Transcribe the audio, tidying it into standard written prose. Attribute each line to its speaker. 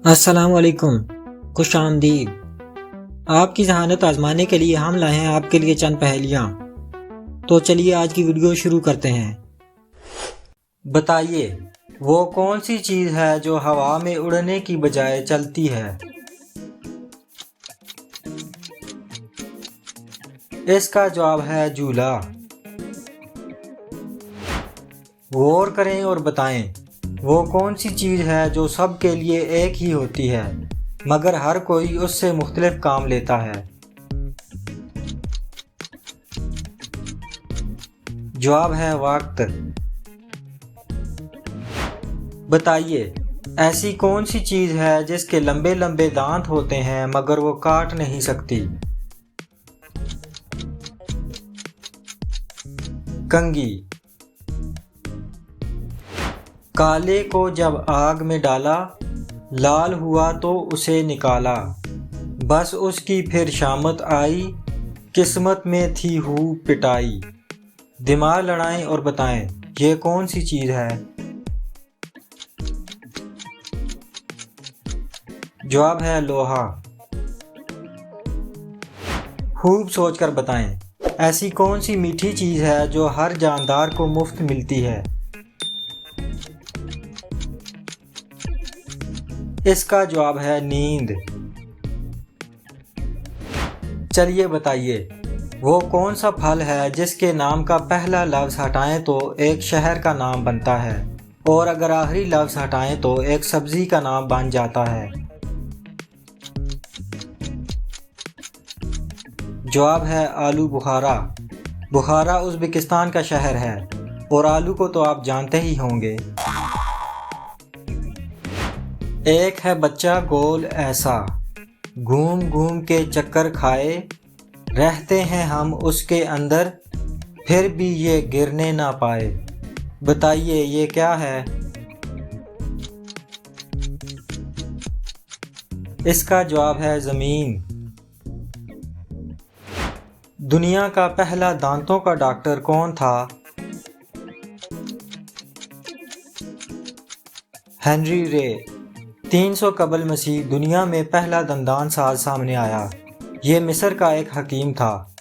Speaker 1: अस्सलाम वालेकुम, खुश आमदीद। आपकी जहानत आजमाने के लिए हम लाए हैं आपके लिए चंद पहेलियाँ। तो चलिए आज की वीडियो शुरू करते हैं। बताइए वो कौन सी चीज़ है जो हवा में उड़ने की बजाय चलती है। इसका जवाब है झूला। गौर करें और बताएं वो कौन सी चीज़ है जो सबके लिए एक ही होती है मगर हर कोई उससे मुख्तलिफ काम लेता है। जवाब है वक्त। बताइए ऐसी कौन सी चीज़ है जिसके लंबे लंबे दांत होते हैं मगर वो काट नहीं सकती। कंघी। काले को जब आग में डाला, लाल हुआ तो उसे निकाला, बस उसकी फिर शामत आई, किस्मत में थी हूँ पिटाई। दिमाग लड़ाएं और बताएं ये कौन सी चीज़ है। जवाब है लोहा। खूब सोचकर बताएं ऐसी कौन सी मीठी चीज़ है जो हर जानदार को मुफ्त मिलती है। इसका जवाब है नींद। चलिए बताइए वो कौन सा फल है जिसके नाम का पहला लफ्ज़ हटाएं तो एक शहर का नाम बनता है और अगर आखिरी लफ्ज़ हटाएं तो एक सब्ज़ी का नाम बन जाता है। जवाब है आलू बुखारा। बुखारा उज़्बेकिस्तान का शहर है और आलू को तो आप जानते ही होंगे। एक है बच्चा गोल ऐसा, घूम घूम के चक्कर खाए, रहते हैं हम उसके अंदर, फिर भी ये गिरने ना पाए। बताइए ये क्या है। इसका जवाब है ज़मीन। दुनिया का पहला दांतों का डॉक्टर कौन था। हेनरी रे। 300 कबल मसीह दुनिया में पहला दंदान साज सामने आया। ये मिस्र का एक हकीम था।